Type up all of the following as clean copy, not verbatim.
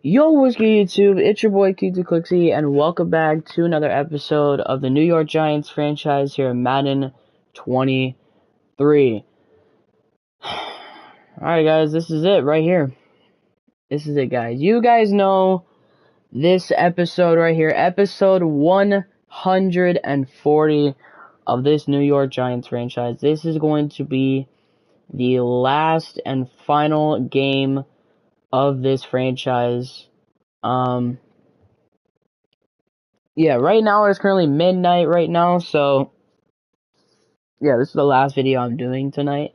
Yo, what's good, YouTube? It's your boy Clixy, and welcome back to another episode of the New York Giants franchise here in Madden 23. Alright, guys, this is it right here. This is it, guys. You guys know this episode right here, episode 140 of this New York Giants franchise. This is going to be the last and final game of this franchise. Yeah, right now it's currently midnight right now, so yeah, this is the last video I'm doing tonight.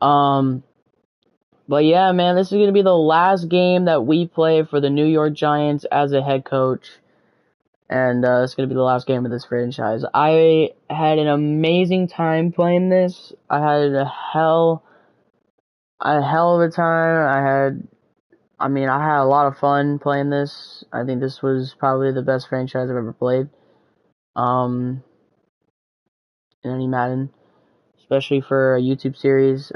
But yeah, man, this is gonna be the last game that we play for the New York Giants as a head coach, and it's gonna be the last game of this franchise. I had an amazing time playing this. I had a hell of a time. I had a lot of fun playing this. I think this was probably the best franchise I've ever played. In any Madden, especially for a YouTube series.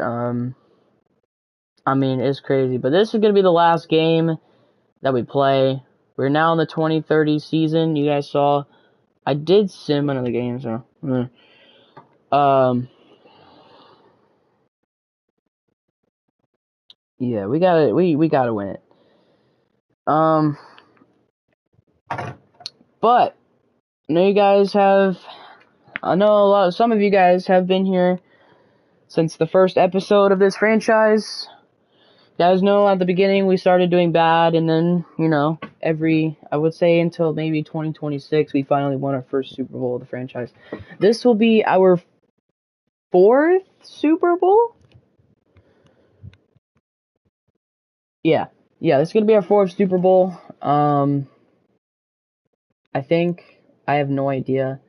It's crazy. But this is going to be the last game that we play. We're now in the 2030 season. You guys saw I did sim another game, so yeah, we gotta win it. But I know some of you guys have been here since the first episode of this franchise. You guys know at the beginning we started doing bad, and then, I would say until maybe 2026, we finally won our first Super Bowl of the franchise. This will be our fourth Super Bowl? Yeah, this is going to be our fourth Super Bowl. I think. I have no idea.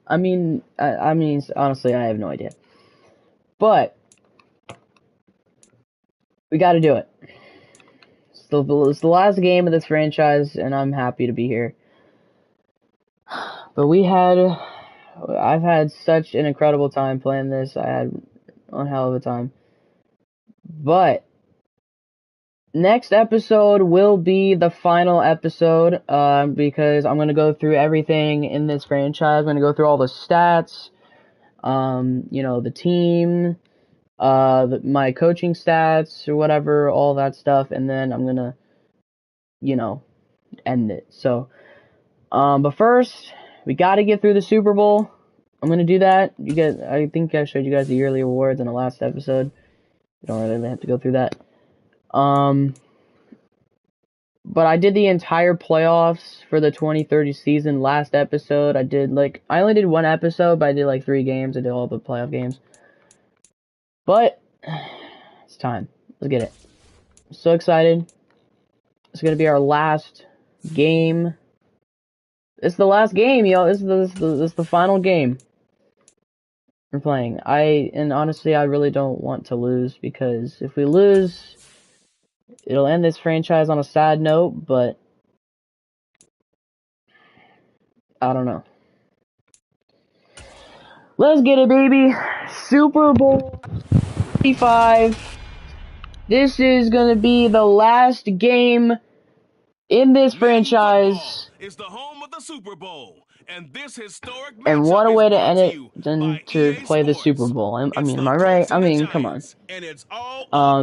Honestly, I have no idea. But we got to do it. It's the last game of this franchise, and I'm happy to be here. But I've had such an incredible time playing this. I had one hell of a time. But next episode will be the final episode, because I'm going to go through everything in this franchise. I'm going to go through all the stats, the team, my coaching stats or whatever, all that stuff, and then I'm gonna, end it. So, but first, we got to get through the Super Bowl. I'm gonna do that. I think I showed you guys the yearly awards in the last episode. You don't really have to go through that. But I did the entire playoffs for the 2030 season last episode. I only did one episode, but I did 3 games. I did all the playoff games. But it's time. Let's get it. I'm so excited. It's gonna be our last game. It's the last game, yo. This is the final game we're playing. Honestly, I really don't want to lose, because if we lose, it'll end this franchise on a sad note, but I don't know. Let's get it, baby. Super Bowl 55. This is going to be the last game in this franchise. Is the home of the Super Bowl, and this historic and what a way to end it than to play the Super Bowl. Am I right? Come on.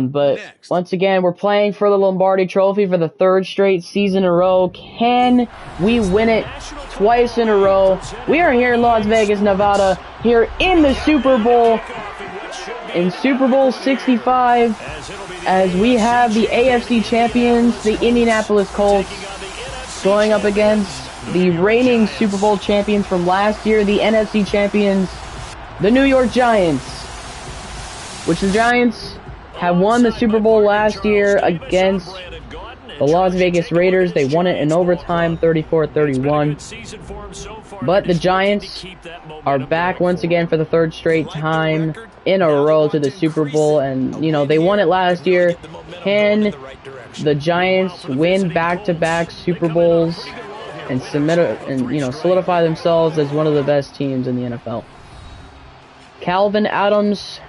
But once again, we're playing for the Lombardi Trophy for the 3rd straight season in a row. Can we win it twice in a row? We are here in Las Vegas, Nevada, here in the Super Bowl, in Super Bowl 65, as we have the AFC champions, the Indianapolis Colts, going up against the reigning Super Bowl champions from last year, the NFC champions, the New York Giants, which the Giants have won the Super Bowl last year against the Las Vegas Raiders. They won it in overtime, 34-31. But the Giants are back once again for the 3rd straight time in a row to the Super Bowl, and they won it last year. Can the Giants win back-to-back Super Bowls and solidify themselves as one of the best teams in the NFL? Calvin Adams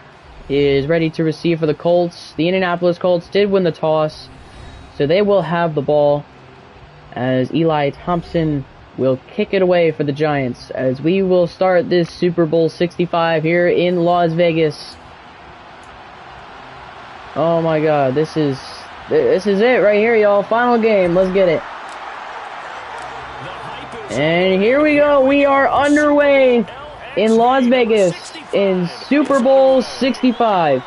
is ready to receive for the Colts. The Indianapolis Colts did win the toss, So they will have the ball as Eli Thompson will kick it away for the Giants as we will start this Super Bowl 65 here in Las Vegas. Oh my God, this is it right here, y'all. Final game. Let's get it. And here we go. We are underway in Las Vegas in Super Bowl 65.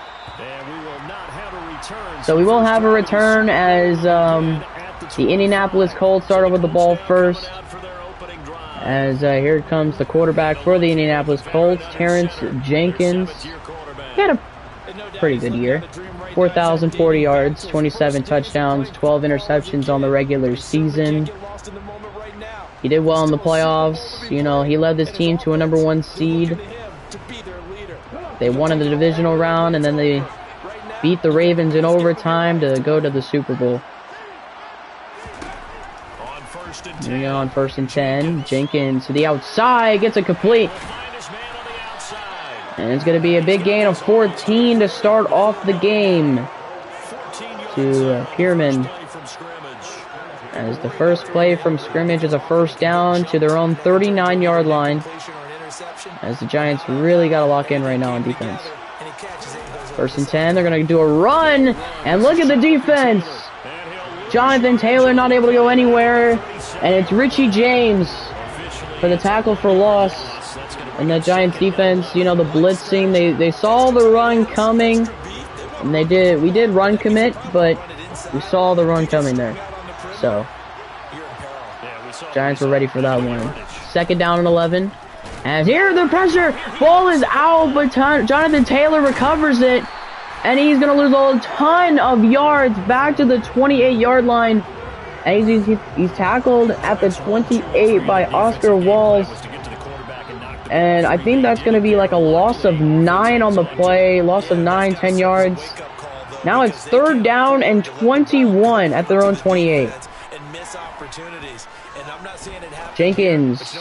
So we won't have a return as the Indianapolis Colts start with the ball first. As here comes the quarterback for the Indianapolis Colts, Terrence Jenkins. He had a pretty good year. 4,040 yards, 27 touchdowns, 12 interceptions on the regular season. He did well in the playoffs. You know, he led this team to a #1 seed. They won in the divisional round, and then they beat the Ravens in overtime to go to the Super Bowl. Here we go on 1st and 10. Jenkins to the outside, gets it complete. And it's going to be a big gain of 14 to start off the game to Pierman. As the first play from scrimmage is a first down to their own 39-yard line. As the Giants really got to lock in right now on defense. 1st and 10, they're going to do a run. And look at the defense. Jonathan Taylor not able to go anywhere. And it's Richie James for the tackle for loss. And the Giants defense, you know, the blitzing, they saw the run coming. And we did run commit, but we saw the run coming there. So, Giants were ready for that one. 2nd down and 11. And here the pressure, ball is out, but Jonathan Taylor recovers it. And he's going to lose a ton of yards back to the 28-yard line. And he's tackled at the 28 by Oscar Walls. And I think that's going to be like a loss of 9 on the play. Loss of 9, 10 yards. Now it's 3rd down and 21 at their own 28. Jenkins.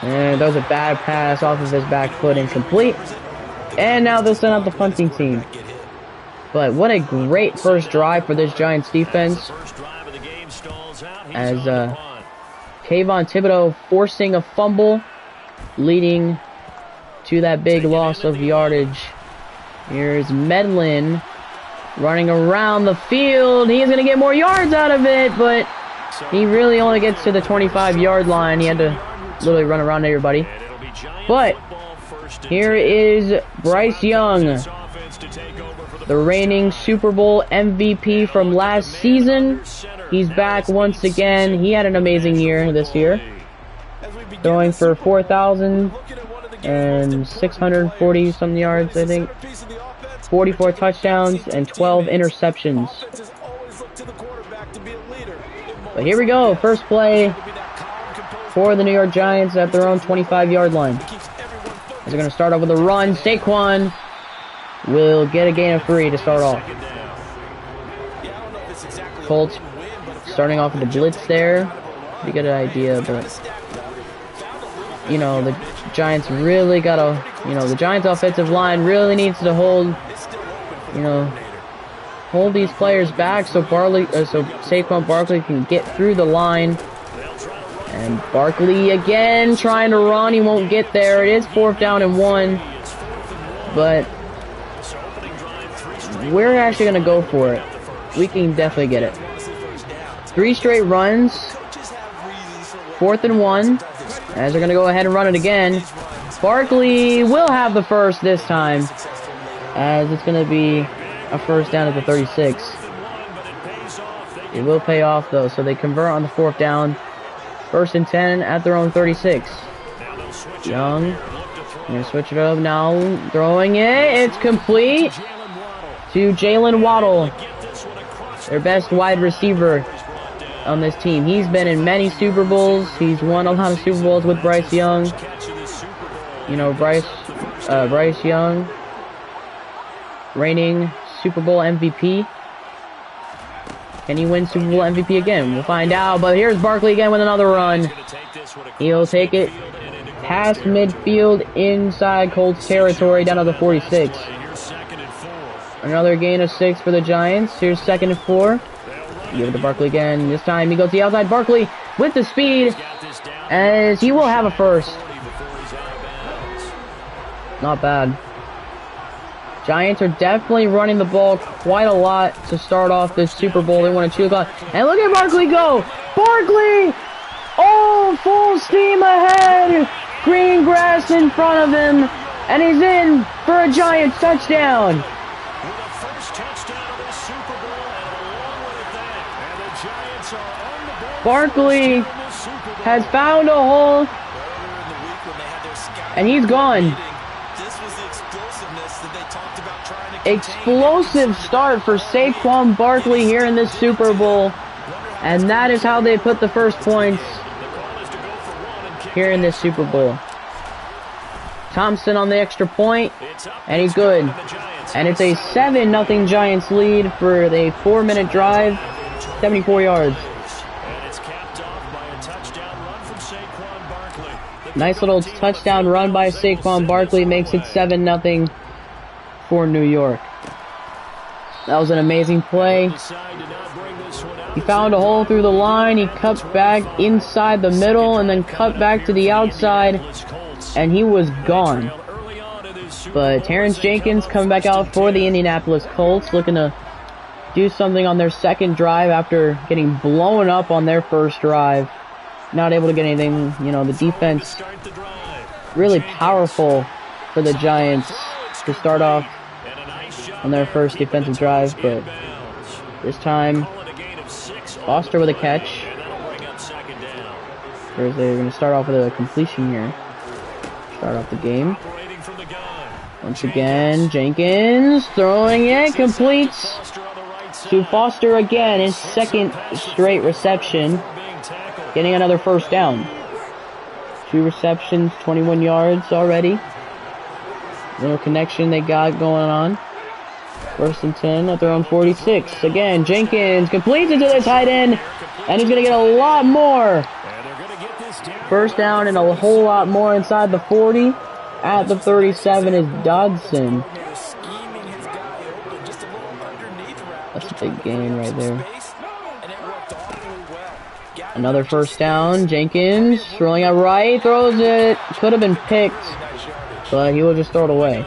And that was a bad pass off of his back foot, incomplete. And now they'll send out the punting team. But what a great first drive for this Giants defense. As Kayvon Thibodeau forcing a fumble, leading to that big loss of yardage. Here's Medlin running around the field. He is going to get more yards out of it, but he really only gets to the 25-yard line. He had to literally run around everybody. But here is Bryce Young, the reigning Super Bowl MVP from last season. He's back once again. He had an amazing year this year, throwing for 4,640 some yards, I think, 44 touchdowns and 12 interceptions. But here we go, first play for the New York Giants at their own 25-yard line. As they're going to start off with a run. Saquon will get a gain of 3 to start off. Colts starting off with the blitz there. Pretty good idea, but you know, the Giants really gotta, the Giants offensive line really needs to hold these players back so Saquon Barkley can get through the line. And Barkley again trying to run, he won't get there. It is 4th down and 1, but we're actually gonna go for it. We can definitely get it. 3 straight runs. 4th and 1. As they're going to go ahead and run it again. Barkley will have the first this time, as it's going to be a first down at the 36. It will pay off, though, so they convert on the 4th down. 1st and 10 at their own 36. Young. Going to switch it up now. Throwing it. It's complete to Jalen Waddle, their best wide receiver on this team. He's been in many Super Bowls. He's won a lot of Super Bowls with Bryce Young. Bryce Young, reigning Super Bowl MVP. Can he win Super Bowl MVP again? We'll find out. But here's Barkley again with another run. He'll take it past midfield inside Colts territory down to the 46. Another gain of 6 for the Giants. Here's 2nd and 4. Give it to Barkley again. This time he goes to the outside. Barkley with the speed, as he will have a first. Not bad. Giants are definitely running the ball quite a lot to start off this Super Bowl. They want to chew the clock. And look at Barkley go! Barkley! Oh, full steam ahead! Green grass in front of him. And he's in for a Giants touchdown. Barkley has found a hole. And he's gone. Explosive start for Saquon Barkley here in this Super Bowl. And that is how they put the first points here in this Super Bowl. Thompson on the extra point, and he's good. And it's a 7-0 Giants lead for the 4-minute drive, 74 yards. Nice little touchdown run by Saquon Barkley makes it 7-0 for New York. That was an amazing play. He found a hole through the line. He cut back inside the middle and then cut back to the outside, and he was gone. But Terrence Jenkins coming back out for the Indianapolis Colts, looking to do something on their second drive after getting blown up on their first drive. Not able to get anything. You know, the defense really powerful for the Giants to start off on their first defensive drive, but this time Foster with a catch. They're going to start off with a completion here. Start off the game. Once again, Jenkins throwing it, completes to Foster again, his second straight reception, getting another first down. 2 receptions, 21 yards already. Little connection they got going on. 1st and 10 at their own 46. Again, Jenkins completes it to the tight end, and he's going to get a lot more. First down and a whole lot more inside the 40. At the 37 is Dodson. That's a big gain right there. Another first down. Jenkins rolling out right, throws it. Could have been picked, but he will just throw it away.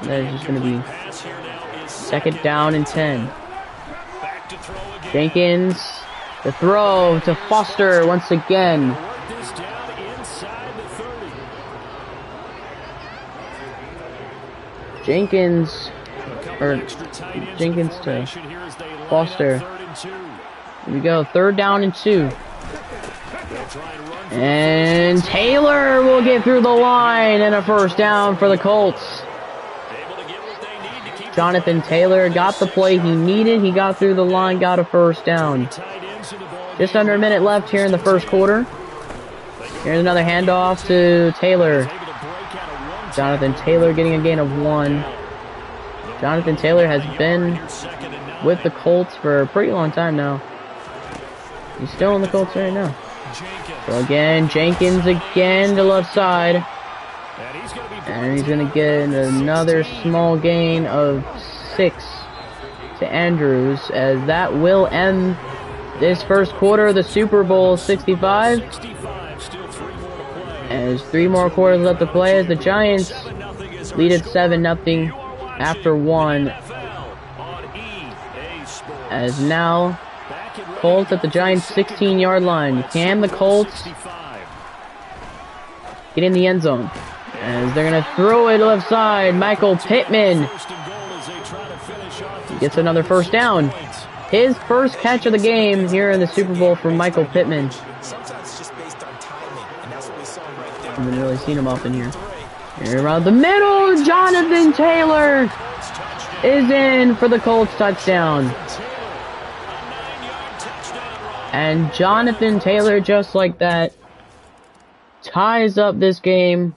That is just going to be 2nd down and 10. Jenkins, the throw to Foster once again. Jenkins to Foster. Here we go, 3rd down and 2. And Taylor will get through the line and a first down for the Colts. Jonathan Taylor got the play he needed. He got through the line, got a first down. Just under a minute left here in the first quarter. Here's another handoff to Taylor. Jonathan Taylor getting a gain of 1. Jonathan Taylor has been with the Colts for a pretty long time now. He's still on the Colts right now. So again, Jenkins again to left side. And he's going to get another small gain of 6 to Andrews, as that will end this first quarter of the Super Bowl 65. As 3 more quarters left to play, as the Giants lead at 7-0 after 1. As now, Colts at the Giants' 16-yard line. Can the Colts get in the end zone? As they're going to throw it left side, Michael Pittman gets another first down. His first catch of the game here in the Super Bowl from Michael Pittman. I haven't really seen him often here. Here around the middle, Jonathan Taylor is in for the Colts touchdown. And Jonathan Taylor, just like that, ties up this game.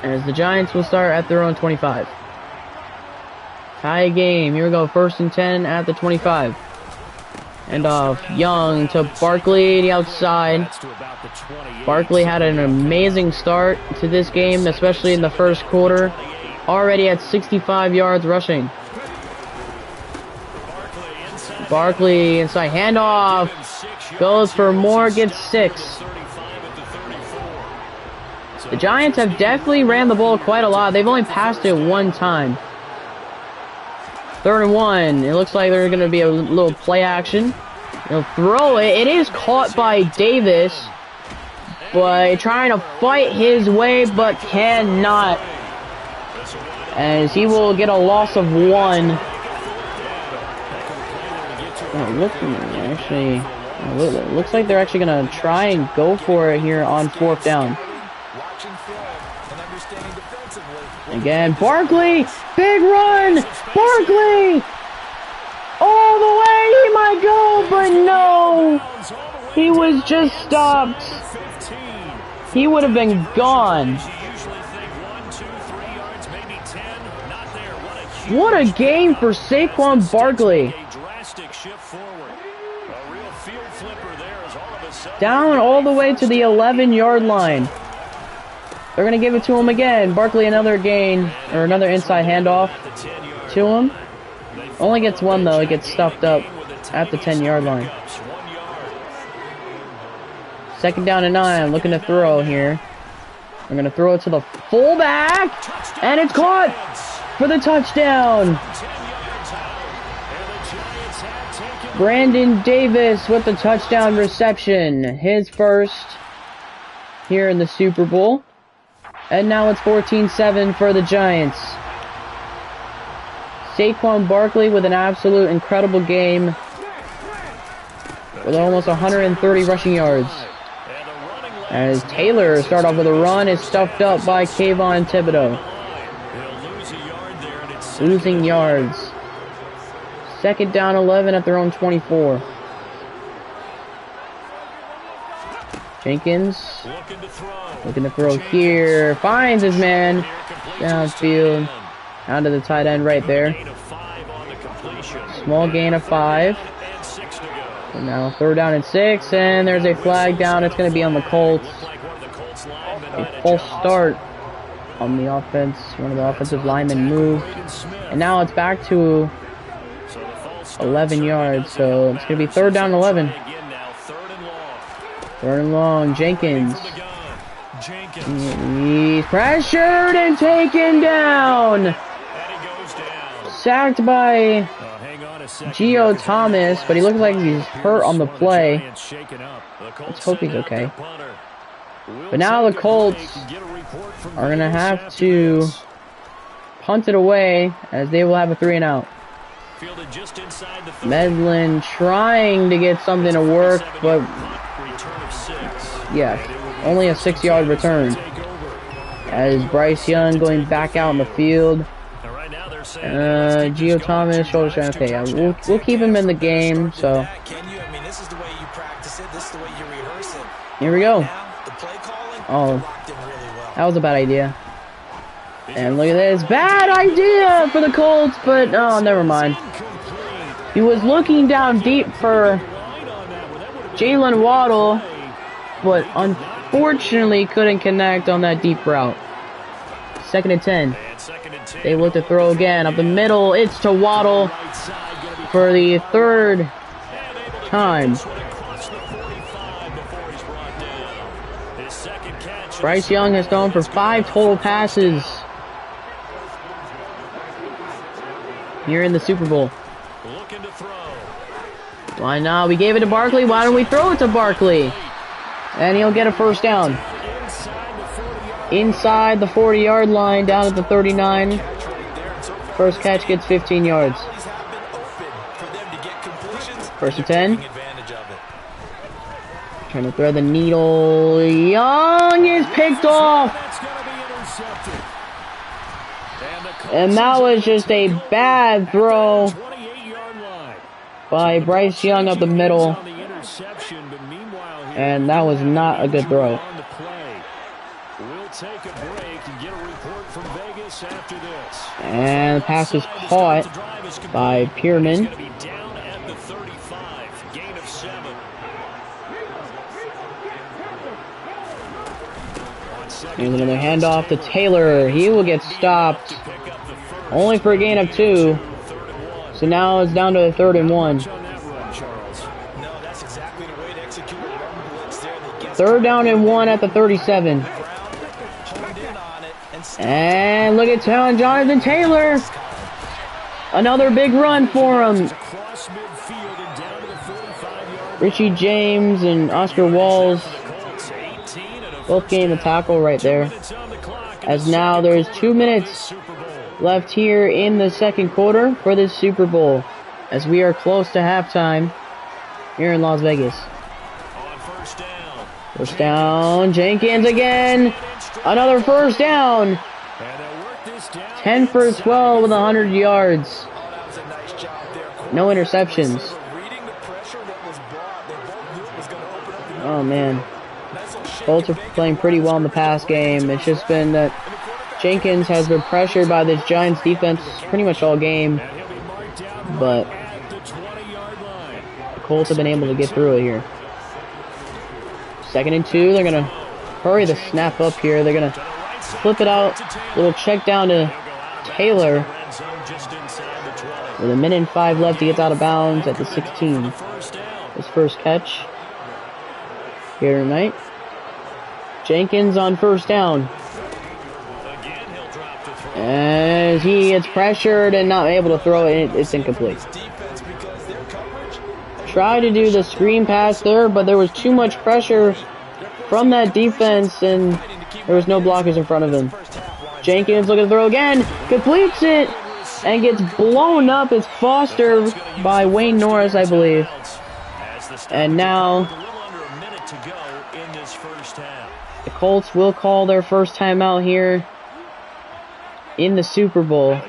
As the Giants will start at their own 25. Tie game. Here we go. 1st and 10 at the 25. And Young to Barkley, the outside. Barkley had an amazing start to this game, especially in the first quarter. Already at 65 yards rushing. Barkley inside handoff. Goes for more, gets 6. The Giants have definitely ran the ball quite a lot. They've only passed it one time. 3rd and 1. It looks like there's going to be a little play action. He'll throw it. It is caught by Davis. But trying to fight his way, but cannot. As he will get a loss of 1. Looks like they're actually going to try and go for it here on 4th down. Again, Barkley, big run, Barkley, all the way, he might go, but no, he was just stopped. He would have been gone. What a game for Saquon Barkley. Down all the way to the 11-yard line. They're going to give it to him again. Barkley another gain, or another inside handoff to him. Only gets 1 though. He gets stuffed up at the 10-yard line. 2nd down and 9. Looking to throw here. I'm going to throw it to the fullback. And it's caught for the touchdown. Brandon Davis with the touchdown reception. His first here in the Super Bowl. And now it's 14-7 for the Giants. Saquon Barkley with an absolute incredible game. With almost 130 rushing yards. As Taylor starts off with a run, is stuffed up by Kayvon Thibodeau. Losing yards. 2nd down 11 at their own 24. Jenkins looking to throw here. Finds his man downfield. Down to the tight end right there. Small gain of 5. So now 3rd down and 6. And there's a flag down. It's going to be on the Colts. A false start on the offense. One of the offensive linemen moved. And now it's back to 11 yards. So it's going to be 3rd down and 11. 3rd and long. Jenkins. He's pressured and taken down. Sacked by Gio Thomas, but he looks like he's hurt on the play. Let's hope he's okay. But now the Colts are going to have to punt it away as they will have a 3 and out. Medlin trying to get something to work, but yeah, only a 6-yard return. As Bryce Young going back out in the field. Gio Thomas, shoulder strain. Okay, yeah, we'll keep him in the game. So here we go. Oh, that was a bad idea. And look at this, bad idea for the Colts. But oh, never mind. He was looking down deep for Jalen Waddle, but unfortunately couldn't connect on that deep route. 2nd and 10. They look to throw again up the middle. It's to Waddle for the 3rd time. Bryce Young has thrown for 5 total passes here in the Super Bowl. Why not? We gave it to Barkley. Why don't we throw it to Barkley? And he'll get a 1st down. Inside the 40-yard line, down at the 39. First catch gets 15 yards. 1st and 10. Trying to thread the needle. Young is picked off. And that was just a bad throw by Bryce Young up the middle. And that was not a good throw. And the pass was caught by Pierman. Here's another handoff to Taylor. He will get stopped. Only for a gain of 2. So now it's down to a 3rd and 1. 3rd down and 1 at the 37. And look at Jonathan Taylor. Another big run for him. Richie James and Oscar Walls both gained the tackle right there. As now there's 2 minutes left here in the second quarter for this Super Bowl, as we are close to halftime here in Las Vegas. First down, Jenkins again. Another first down. 10 for 12 with 100 yards. No interceptions. Oh man. Colts are playing pretty well in the pass game. It's just been that Jenkins has been pressured by this Giants defense pretty much all game. But the Colts have been able to get through it here. 2nd and 2. They're going to hurry the snap up here. They're going to flip it out. Little check down to Taylor. With 1:05 left, he gets out of bounds at the 16. His first catch here tonight. Jenkins on first down. As he gets pressured and not able to throw it, it's incomplete. Tried to do the screen pass there, but there was too much pressure from that defense, and there was no blockers in front of him. Jenkins looking to throw again, completes it, and gets blown up. It's Foster by Wayne Norris, I believe. And now the Colts will call their first timeout here in the Super Bowl.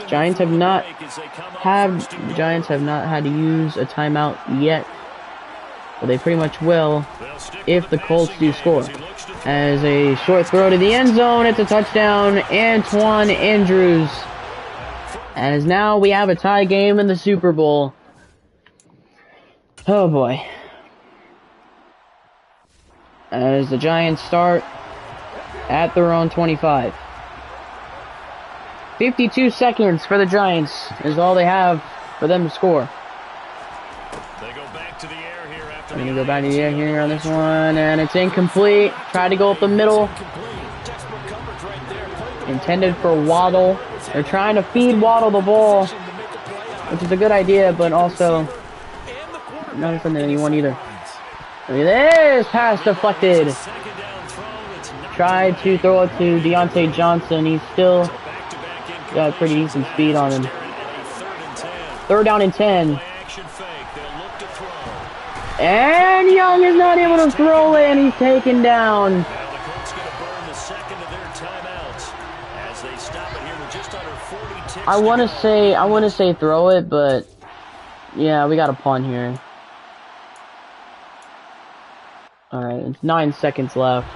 Giants have not had to use a timeout yet, but they pretty much will if the Colts do score. As a short throw to the end zone, it's a touchdown, Antoine Andrews. As now we have a tie game in the Super Bowl. Oh boy. As the Giants start at their own 25. 52 seconds for the Giants is all they have for them to score. They go back to the air here after. I'm going to go back to the air here on this one, and it's incomplete. Try to go up the middle. Intended for Waddle. They're trying to feed Waddle the ball, which is a good idea, but also not from anyone either. Look at this! Pass deflected. Tried to throw it to Deontay Johnson. He's still got pretty decent speed on him. 3rd down and 10. And Young is not able to throw it, and he's taken down. I want to say throw it, but yeah, we got a punt here. All right, it's 9 seconds left.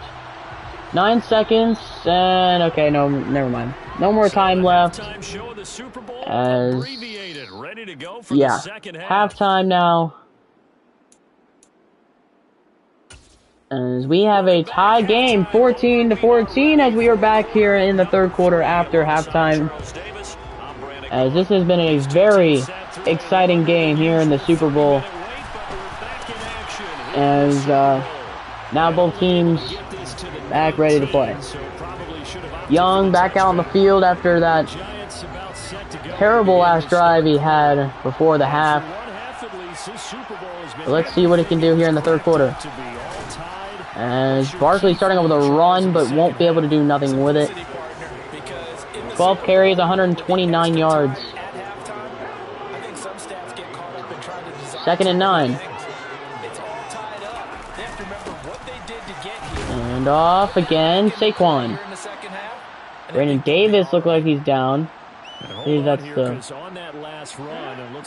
9 seconds, and okay, no, never mind. No more time left. As yeah, halftime now. As we have a tie game, 14-14, as we are back here in the 3rd quarter after halftime. As this has been a very exciting game here in the Super Bowl. As now both teams back ready to play. Young back out on the field after that terrible last drive he had before the half. But let's see what he can do here in the 3rd quarter. As Barkley starting off with a run, but won't be able to do nothing with it. 12 carries, 129 yards. 2nd and 9. And off again, Saquon. Brandon Davis looked like he's down. Maybe that's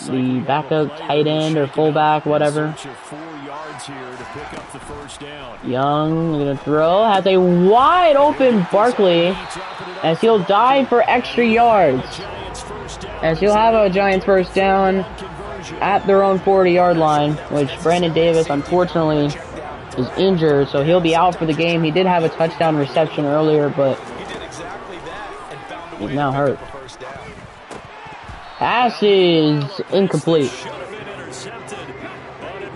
the backup tight end or fullback, whatever. Young gonna throw, has a wide open Barkley, as he'll dive for extra yards. As he'll have a Giants first down at their own 40-yard line, which Brandon Davis unfortunately is injured, so he'll be out for the game. He did have a touchdown reception earlier, but he's now hurt. Pass is incomplete.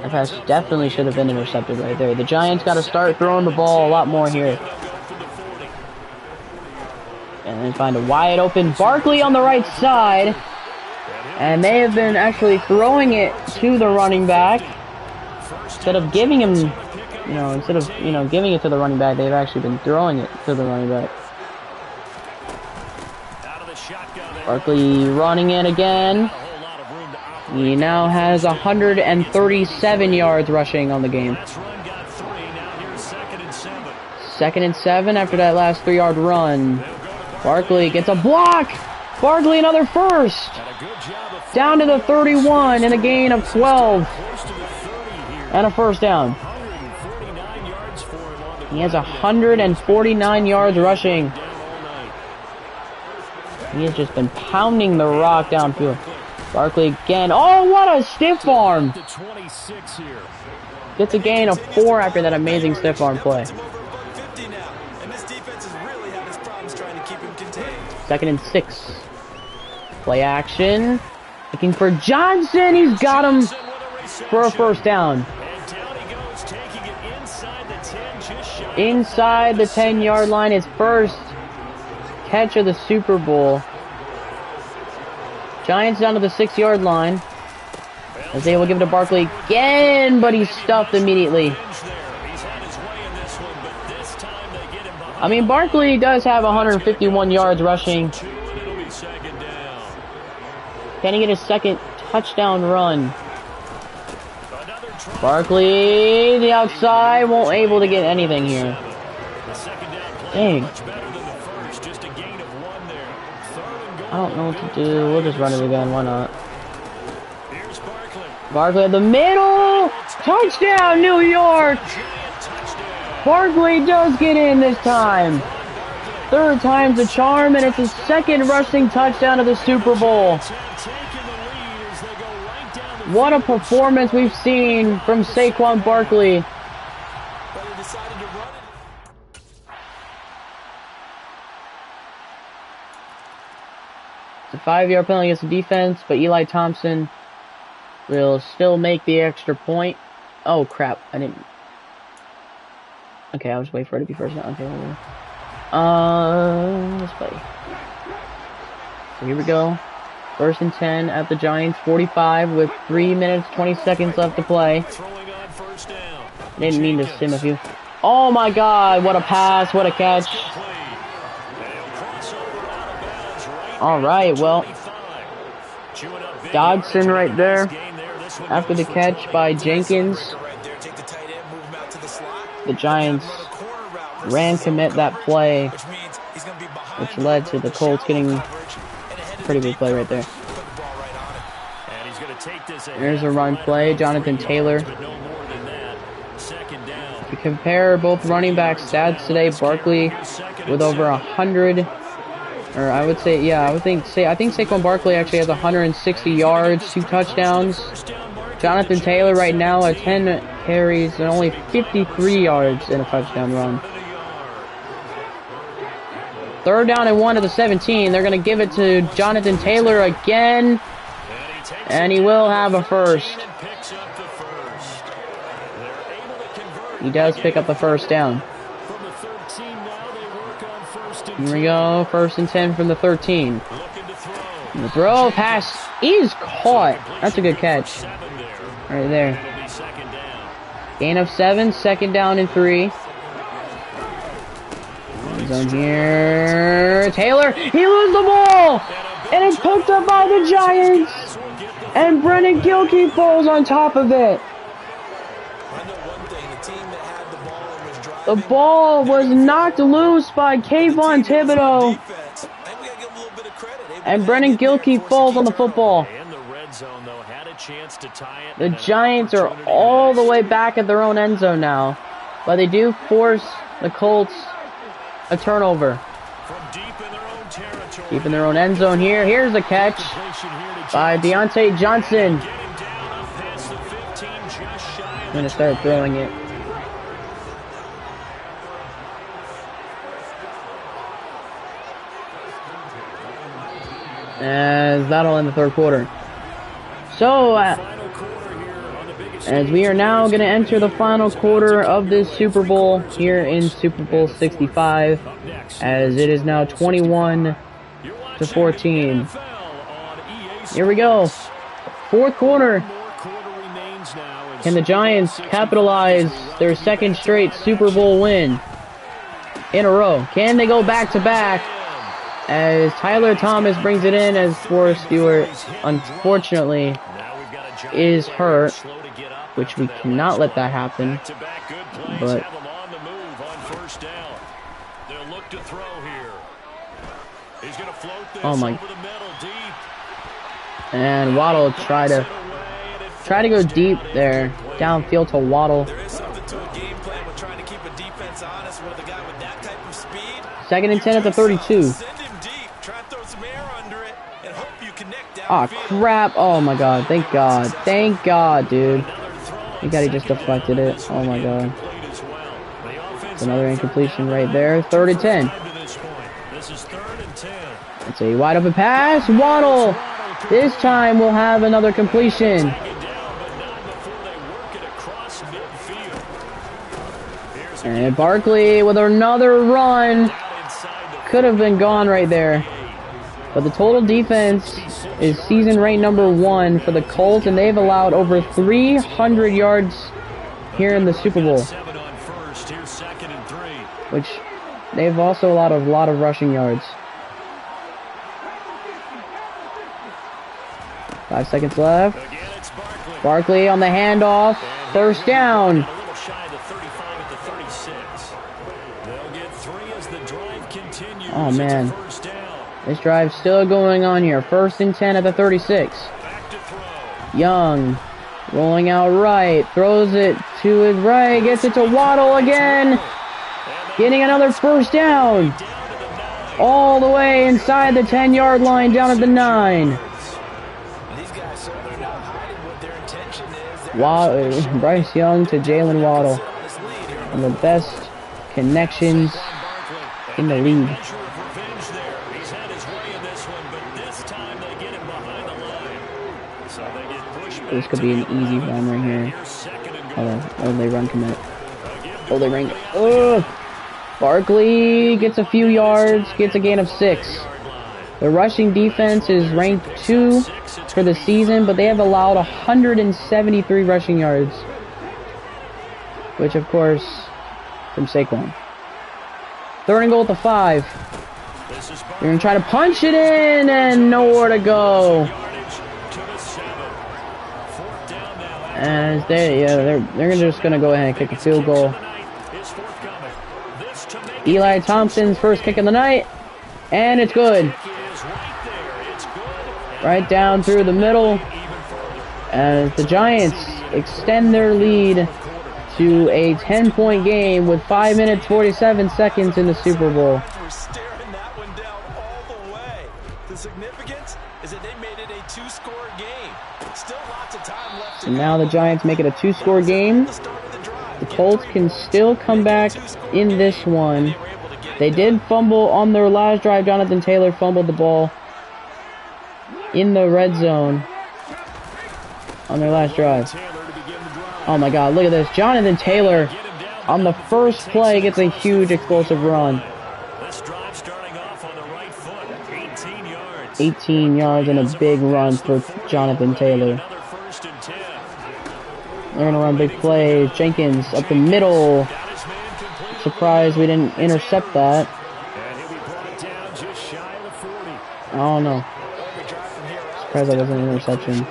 That pass definitely should have been intercepted right there. The Giants got to start throwing the ball a lot more here. And then find a wide open Barkley on the right side. And they have been actually throwing it to the running back. Instead of giving him, giving it to the running back, they've actually been throwing it to the running back. Barkley running it again. He now has 137 yards rushing on the game. 2nd and 7 after that last 3-yard run. Barkley gets a block. Barkley another first. Down to the 31 and a gain of 12. And a first down. He has 149 yards rushing. He has just been pounding the rock downfield. Barkley again. Oh, what a stiff arm. Gets a gain of 4 after that amazing stiff arm play. 2nd and 6. Play action. Looking for Johnson. He's got him for a first down. Inside the 10-yard line. His first catch of the Super Bowl. Giants down to the 6-yard line. Isaiah will give it to Barkley again, but he's stuffed immediately. I mean, Barkley does have 151 yards rushing. Can he get a second touchdown run? Barkley, the outside, won't able to get anything here. Dang. I don't know what to do. We'll just run it again. Why not? Barkley at the middle. Touchdown, New York. Barkley does get in this time. 3rd time's a charm, and it's his 2nd rushing touchdown of the Super Bowl. What a performance we've seen from Saquon Barkley. It's a 5-yard penalty against the defense, but Eli Thompson will still make the extra point. Oh, crap. I didn't... Okay, I'll just wait for it to be first down. Okay, let's play. So here we go. 1st and 10 at the Giants 45 with 3 minutes 20 seconds left to play. Didn't mean to sim a few. Oh my God! What a pass! What a catch! All right, well, Dodson right there after the catch by Jenkins. The Giants ran commit that play, which led to the Colts getting a pretty big play right there. There's a run play, Jonathan Taylor. To compare both running back stats today, Barkley with over 100, or I would say, yeah, I think Saquon Barkley actually has 160 yards, 2 touchdowns. Jonathan Taylor right now at 10 carries and only 53 yards in a touchdown run. 3rd down and 1 to the 17. They're going to give it to Jonathan Taylor again. And he will have a first. He does pick up the first down. Here we go. 1st and 10 from the 13. The throw, pass is caught. That's a good catch. Right there. Gain of 7, 2nd down and 3. Zone here. Taylor, he loses the ball! And it's picked up by the Giants! And Brennan Gilkey falls on top of it. The ball was knocked loose by Kayvon Thibodeau. And Brennan Gilkey falls on the football. The Giants are all the way back at their own end zone now. But they do force the Colts a turnover. Deep in their own end zone here. Here's the catch by Deontay Johnson. I'm going to start throwing it. as that'll end the third quarter. So, as we are now going to enter the final quarter of this Super Bowl here in Super Bowl 65, as it is now 21-14. Here we go. Fourth quarter. Can the Giants capitalize their second straight Super Bowl win in a row? Can they go back-to-back? As Tyler Thomas brings it in, as Forrest Stewart, unfortunately, is hurt, which we cannot let that happen. But oh my! And Waddle try to go deep there, downfield to Waddle. Second and 10 at the 32. Oh crap! Oh my god! Thank God! Thank God, dude! Thank God he just deflected it. Oh my god! It's another incompletion right there. 3rd and 10. It's a wide open pass. Waddle. This time we'll have another completion. And Barkley with another run. Could have been gone right there. But the total defense is season ranked number 1 for the Colts, and they've allowed over 300 yards here in the Super Bowl. Which they've also allowed a lot of rushing yards. 5 seconds left. Barkley on the handoff. First down. Oh man. This drive's still going on here. 1st and 10 at the 36. Young rolling out right. Throws it to his right. Gets it to Waddle again. Getting another first down. All the way inside the 10-yard line down at the 9. Bryce Young to Jalen Waddle. One of the best connections in the league. This could be an easy run right here. Oh, they run commit. Oh, they ring. Ugh. Barkley gets a few yards, gets a gain of 6. The rushing defense is ranked 2 for the season, but they have allowed 173 rushing yards. Which, of course, from Saquon. 3rd and goal at the 5. They're going to try to punch it in, and nowhere to go. As they're just going to go ahead and kick a field goal. Eli Thompson's first kick of the night, and it's good. Right down through the middle, as the Giants extend their lead to a 10-point game with 5 minutes 47 seconds in the Super Bowl. The significance is that they made it a 2-score game. Still lots of time left. And now the Giants make it a 2-score game. The Colts can still come back in this one. They did fumble on their last drive. Jonathan Taylor fumbled the ball in the red zone on their last drive. Oh my god, look at this. Jonathan Taylor on the first play gets a huge explosive run. 18 yards and a big run for Jonathan Taylor. They're going to run big plays. Jenkins up the middle. Surprised we didn't intercept that. I don't know. Surprised that wasn't an interception.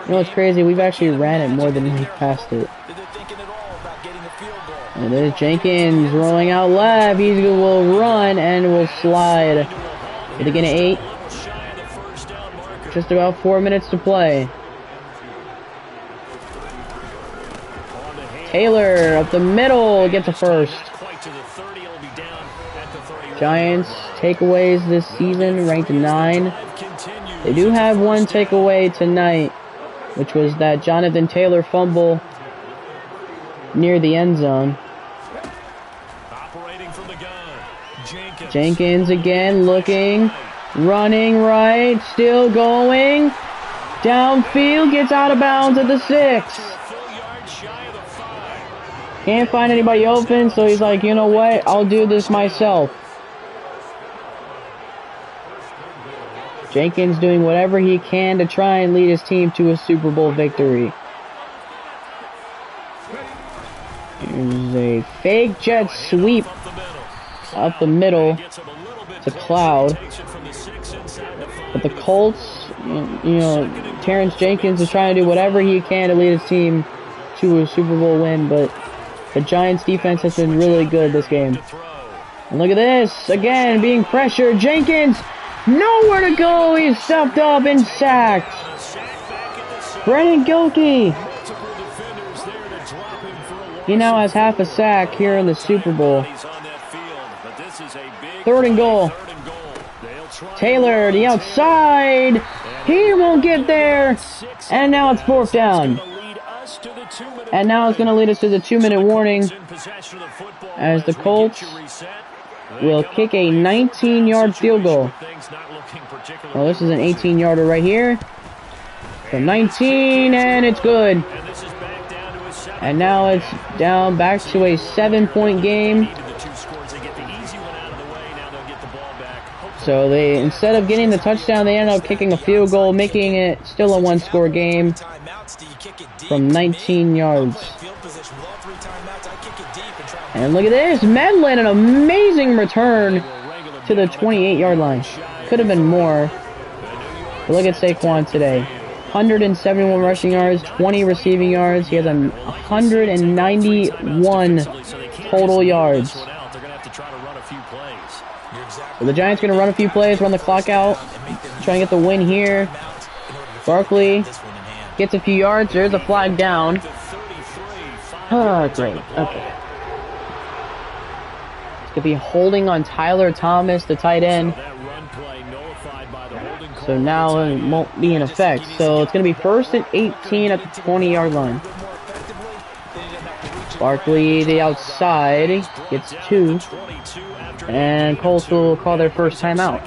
You know what's crazy? We've actually ran it more than we passed it. And there's Jenkins rolling out left. He will run and will slide. Did he get an 8? Just about 4 minutes to play. Taylor up the middle gets a first. Giants takeaways this season ranked 9. They do have one takeaway tonight, which was that Jonathan Taylor fumble near the end zone. Jenkins again looking, running right, still going. Downfield, gets out of bounds at the 6. Can't find anybody open, so he's like, you know what? I'll do this myself. Jenkins doing whatever he can to try and lead his team to a Super Bowl victory. Here's a fake jet sweep up the middle to Cloud. But the Colts, you know, Terrence Jenkins is trying to do whatever he can to lead his team to a Super Bowl win, but the Giants defense has been really good this game. And look at this, again, being pressured. Jenkins, nowhere to go. He's stuffed up and sacked. Brennan Gilkey. He now has half a sack here in the Super Bowl. 3rd and goal. Taylor, the outside. He won't get there. And now it's 4th down. And now it's going to lead us to the 2-minute warning as the Colts will kick a 19-yard field goal. Well, this is an 18-yarder right here. From 19, and it's good. And now it's down back to a 7-point game. So they, instead of getting the touchdown, they end up kicking a field goal, making it still a 1-score game from 19 yards. And look at this, Medlin, an amazing return to the 28-yard line. Could have been more. But look at Saquon today. 171 rushing yards, 20 receiving yards. He has 191 total yards. So the Giants are going to run a few plays, run the clock out, try and get the win here. Barkley gets a few yards. There's a flag down. Oh, great. Okay. It's going to be holding on Tyler Thomas, the tight end. So now it won't be in effect. So it's going to be 1st and 18 at the 20-yard line. Barkley, the outside, gets 2. And Colts will call their first timeout.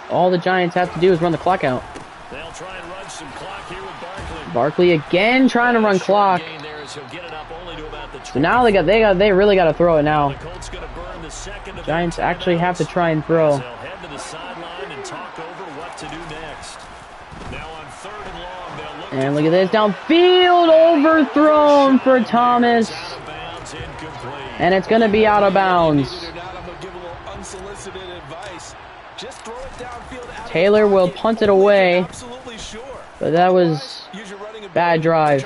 All the Giants have to do is run the clock out. Barkley again trying to run clock. So now they really got to throw it now. Giants actually have to try and throw. And look at this, downfield, overthrown for Thomas. And it's going to be out of bounds. Taylor will punt it away. But that was bad drive.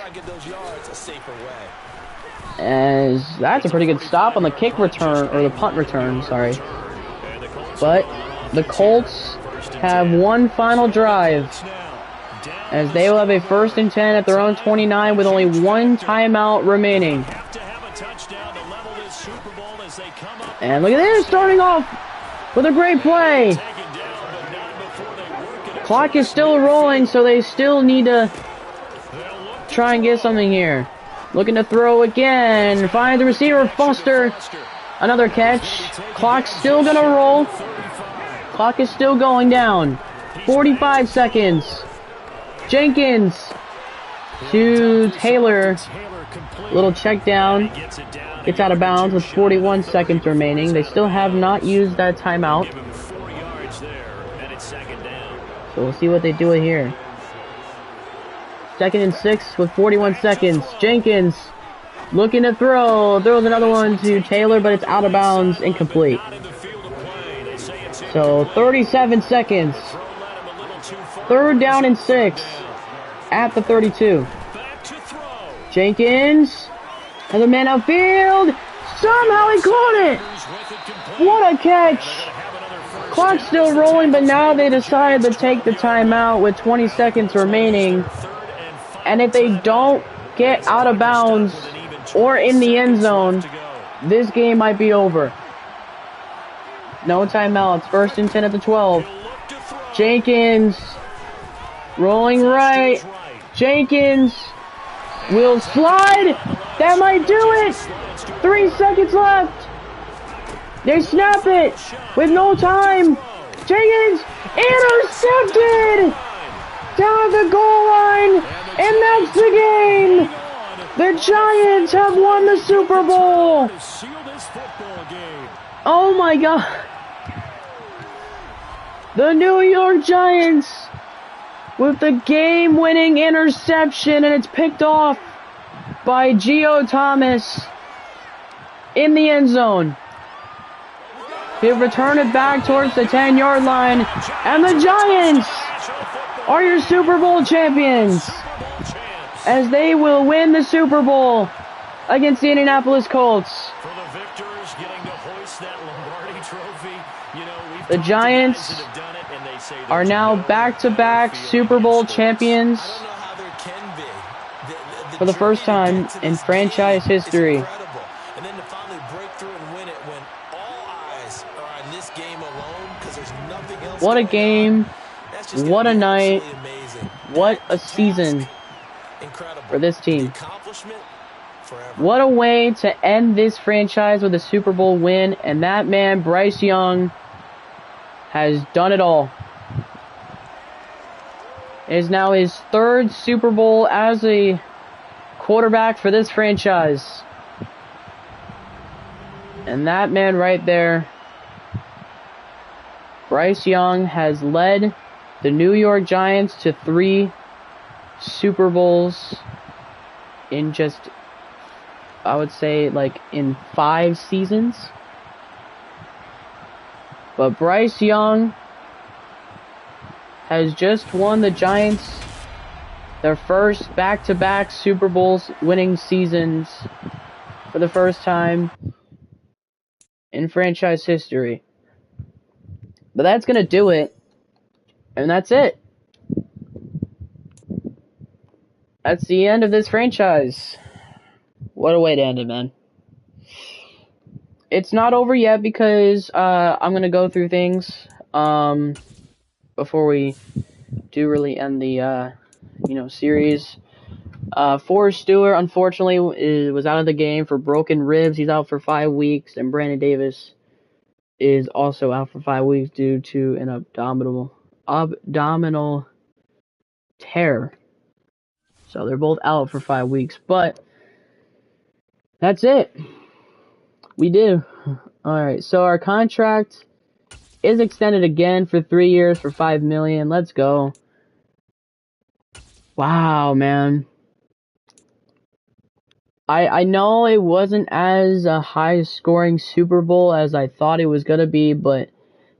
As that's a pretty good stop on the kick return, or the punt return, sorry. But the Colts have one final drive, as they will have a 1st and 10 at their own 29 with only one timeout remaining. And look at this, starting off with a great play. Clock is still rolling, so they still need to try and get something here. Looking to throw again. Finds the receiver, Foster. Another catch. Clock's still going to roll. Clock is still going down. 45 seconds. Jenkins to Taylor. Little check down. Gets out of bounds with 41 seconds remaining. They still have not used that timeout. So we'll see what they do here. 2nd and 6 with 41 seconds. Jenkins looking to throw. Throws another one to Taylor, but it's out of bounds, incomplete. So 37 seconds. 3rd down and 6 at the 32. Jenkins and the man outfield. Somehow he caught it. What a catch. Clock's still rolling, but now they decided to take the timeout with 20 seconds remaining. And if they don't get out of bounds or in the end zone, this game might be over. No timeouts. 1st and 10 at the 12. Jenkins rolling right. Jenkins will slide. That might do it. 3 seconds left. They snap it with no time. Jenkins intercepted down the goal line, and that's the game. The Giants have won the Super Bowl. Oh my God. The New York Giants with the game-winning interception, and it's picked off by Gio Thomas in the end zone. He'll return it back towards the 10-yard line, and the Giants are your Super Bowl champions, as they will win the Super Bowl against the Indianapolis Colts. For the victors getting to hoist that Lombardi trophy, you know, the Giants are now back-to-back Super Bowl champions for the first time in franchise history. And then to finally break through and win it when all eyes are on this game alone, because there's nothing else. What a game. What a night. Amazing. What a season Incredible for this team. Accomplishment forever. What a way to end this franchise with a Super Bowl win, and that man, Bryce Young, has done it all. It is now his 3rd Super Bowl as a quarterback for this franchise. And that man right there, Bryce Young, has led the New York Giants to 3 Super Bowls in just, I would say, like in 5 seasons. But Bryce Young has just won the Giants their first back-to-back Super Bowls winning seasons for the first time in franchise history. But that's going to do it. And that's it. That's the end of this franchise. What a way to end it, man. It's not over yet because I'm going to go through things before we do really end the series. Forrest Stewart, unfortunately, was out of the game for broken ribs. He's out for 5 weeks. And Brandon Davis is also out for 5 weeks due to an abdominal tear. So they're both out for 5 weeks. But that's it. We do. Alright, so our contract is extended again for 3 years for $5 million. Let's go. Wow, man. I know it wasn't as a high-scoring Super Bowl as I thought it was going to be, but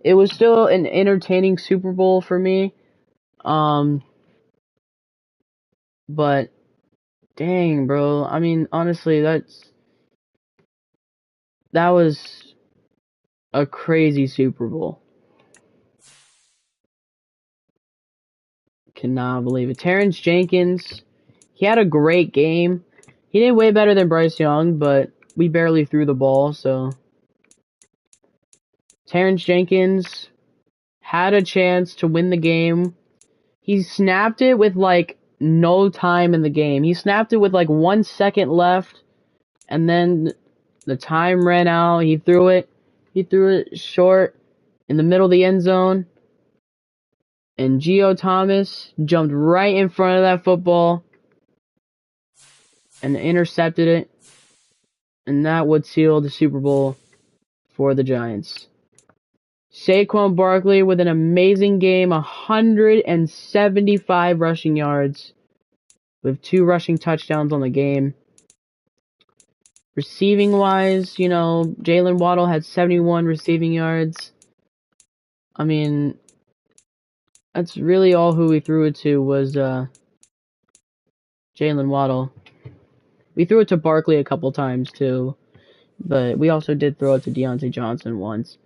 it was still an entertaining Super Bowl for me. But, dang, bro. I mean, honestly, that was a crazy Super Bowl. Cannot believe it. Terrence Jenkins, he had a great game. He did way better than Bryce Young, but we barely threw the ball, so. Terrence Jenkins had a chance to win the game. He snapped it with, like, no time in the game. He snapped it with, like, 1 second left, and then the time ran out. He threw it short in the middle of the end zone. And Gio Thomas jumped right in front of that football and intercepted it. And that would seal the Super Bowl for the Giants. Saquon Barkley with an amazing game, 175 rushing yards with 2 rushing touchdowns on the game. Receiving wise, Jalen Waddle had 71 receiving yards. I mean, that's really all who we threw it to was Jalen Waddle. We threw it to Barkley a couple times too, but we also did throw it to Deontay Johnson once.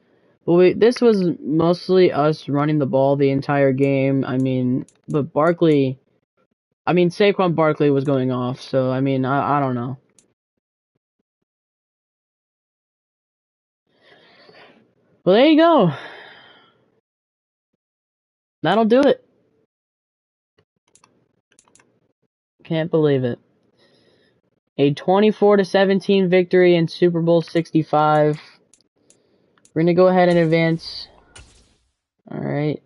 But this was mostly us running the ball the entire game. I mean, but Saquon Barkley was going off, so I don't know. Well, there you go. That'll do it. Can't believe it. a 24-17 victory in Super Bowl 65. We're going to go ahead and advance. Alright.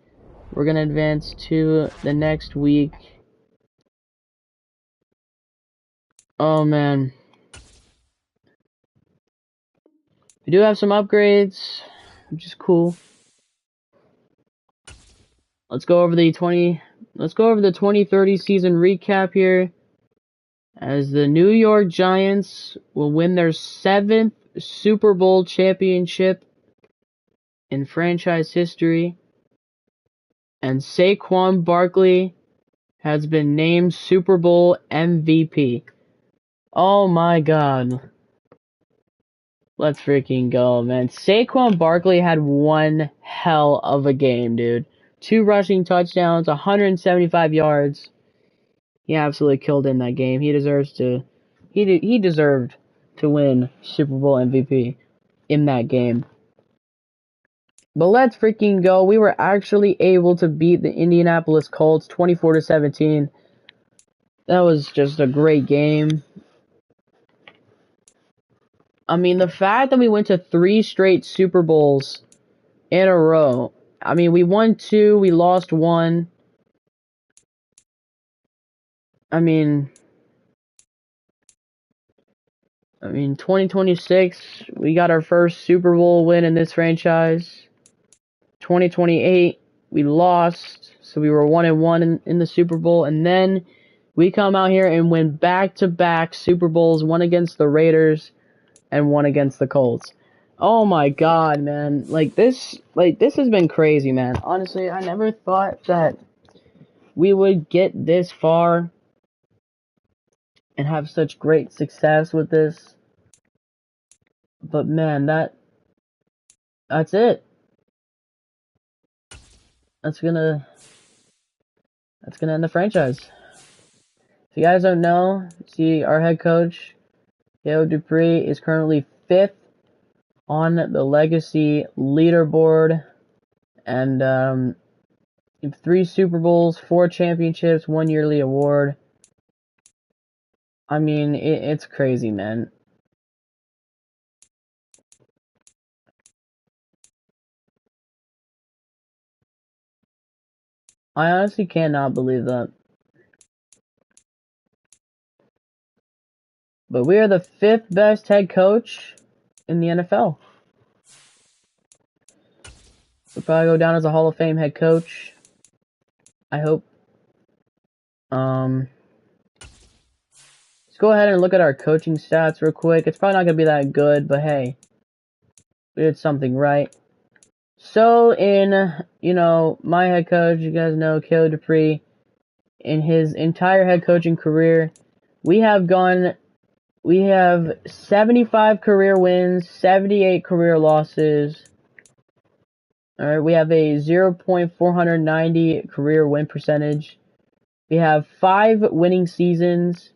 We're going to advance to the next week. Oh, man. We do have some upgrades, which is cool. Let's go over the 2030 season recap here. As the New York Giants will win their 7th Super Bowl championship in franchise history. And Saquon Barkley has been named Super Bowl MVP. Oh my god. Let's freaking go, man. Saquon Barkley had one hell of a game, dude. 2 rushing touchdowns, 175 yards. He absolutely killed in that game. He deserved to win Super Bowl MVP in that game. But let's freaking go. We were actually able to beat the Indianapolis Colts 24-17. That was just a great game. I mean, the fact that we went to 3 straight Super Bowls in a row. I mean, we won 2, we lost 1. I mean, 2026, we got our first Super Bowl win in this franchise. 2028, we lost, so we were 1-1 in the Super Bowl, and then we come out here and win back-to-back Super Bowls, one against the Raiders and one against the Colts. Oh my god, man. This has been crazy, man. Honestly, I never thought that we would get this far and have such great success with this. But man, that's it. That's gonna end the franchise. If you guys don't know, see, our head coach, Dale Dupree, is currently 5th on the legacy leaderboard, and 3 Super Bowls, 4 championships, 1 yearly award. I mean, it's crazy, man. I honestly cannot believe that. But we are the 5th best head coach in the NFL. We'll probably go down as a Hall of Fame head coach. I hope. Let's go ahead and look at our coaching stats real quick. It's probably not going to be that good, but hey, we did something right. So, my head coach, you guys know, Dale Dupree, in his entire head coaching career, we have 75 career wins, 78 career losses. Alright, we have a 0.490 career win percentage. We have 5 winning seasons.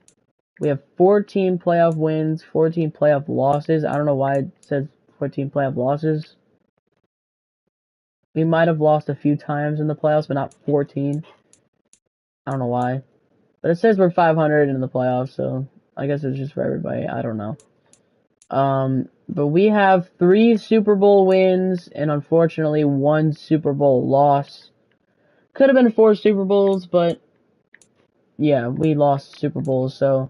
We have 14 playoff wins, 14 playoff losses. I don't know why it says 14 playoff losses. We might have lost a few times in the playoffs, but not 14. I don't know why. But it says we're 500 in the playoffs, so I guess it's just for everybody. I don't know. But we have 3 Super Bowl wins and unfortunately 1 Super Bowl loss. Could have been 4 Super Bowls, but yeah, we lost Super Bowls. So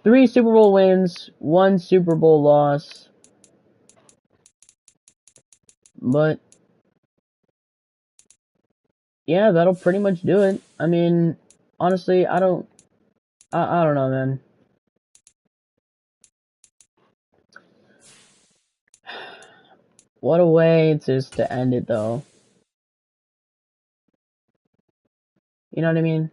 3 Super Bowl wins, 1 Super Bowl loss. But yeah, that'll pretty much do it. I mean, honestly, I don't know, man. What a way just to end it, though. You know what I mean?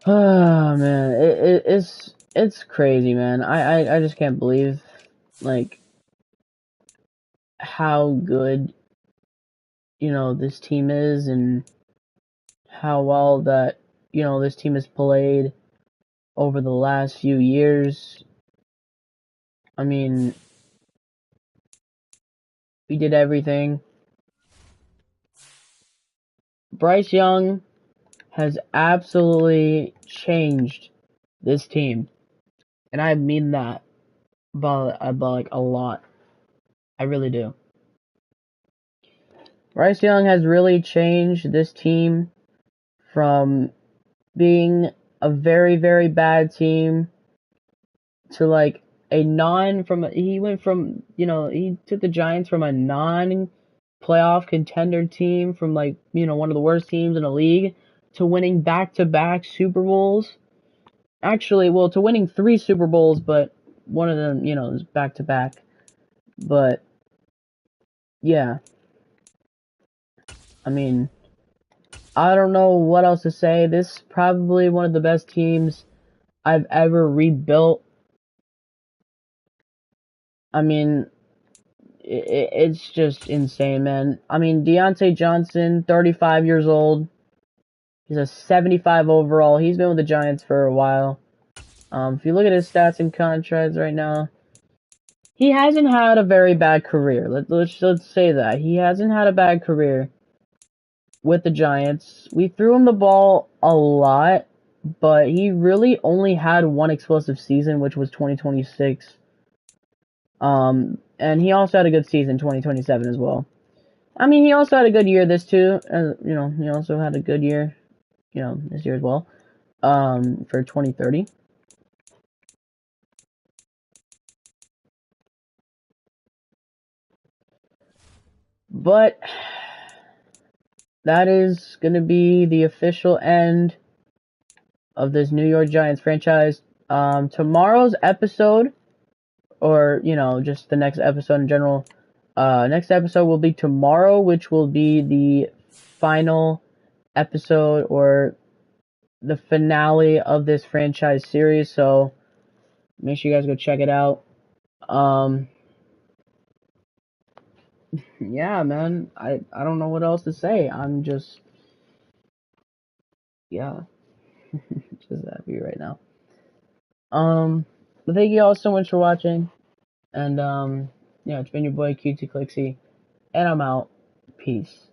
Oh man, it's crazy, man. I just can't believe like how good this team is and how well that this team has played over the last few years. I mean, We did everything. Bryce Young has absolutely changed this team. And I mean that about like a lot. I really do. Bryce Young has really changed this team from being a very, very bad team to like he went from, he took the Giants from a non-playoff contender team from like, one of the worst teams in the league to winning back-to-back Super Bowls. Actually, well, to winning 3 Super Bowls, but one of them, is back-to-back. But, yeah. I mean, I don't know what else to say. This is probably one of the best teams I've ever rebuilt. I mean, it's just insane, man. I mean, Deontay Johnson, 35 years old. He's a 75 overall. He's been with the Giants for a while. If you look at his stats and contracts right now, he hasn't had a very bad career. Let's say that. He hasn't had a bad career with the Giants. We threw him the ball a lot, but he really only had one explosive season, which was 2026. And he also had a good season 2027 as well. I mean, he also had a good year this too. He also had a good year, this year as well. For 2030. But that is going to be the official end of this New York Giants franchise. Tomorrow's episode, or, just the next episode in general, next episode will be tomorrow, which will be the final episode or the finale of this franchise series. So make sure you guys go check it out. Yeah, man, I don't know what else to say. I'm just, yeah, just happy right now. But thank you all so much for watching, and yeah, it's been your boy QT Clixy, and I'm out. Peace.